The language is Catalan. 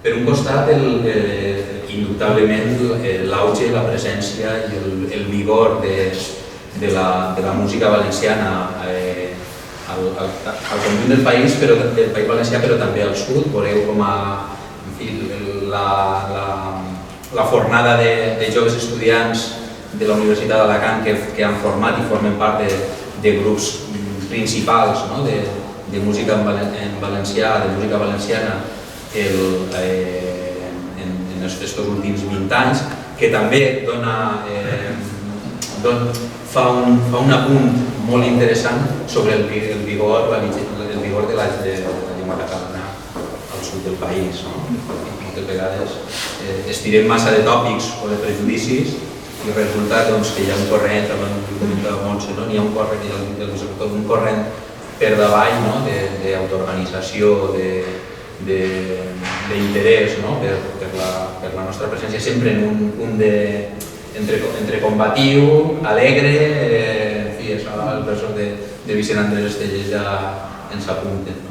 Per un costat, indubtablement, l'auge, la presència i el vigor de la música valenciana al conjunt del País Valencià, però també al sud. Veureu com la fornada de joves estudiants de la Universitat d'Alacant que han format i formen part de grups principals de música en valencià, de música valenciana, en aquests últims 20 anys, que també fa un apunt molt interessant sobre el vigor de la llengua catalana al sud del país. Moltes vegades estirem massa de tòpics o de prejudicis i resulta que hi ha un corrent, hi ha un corrent per davall d'autoorganització, d'interès per la nostra presència, sempre en un punt entre combatiu, alegre, en fi, els versos de Vicent Andrés Estellés ja ens apunten.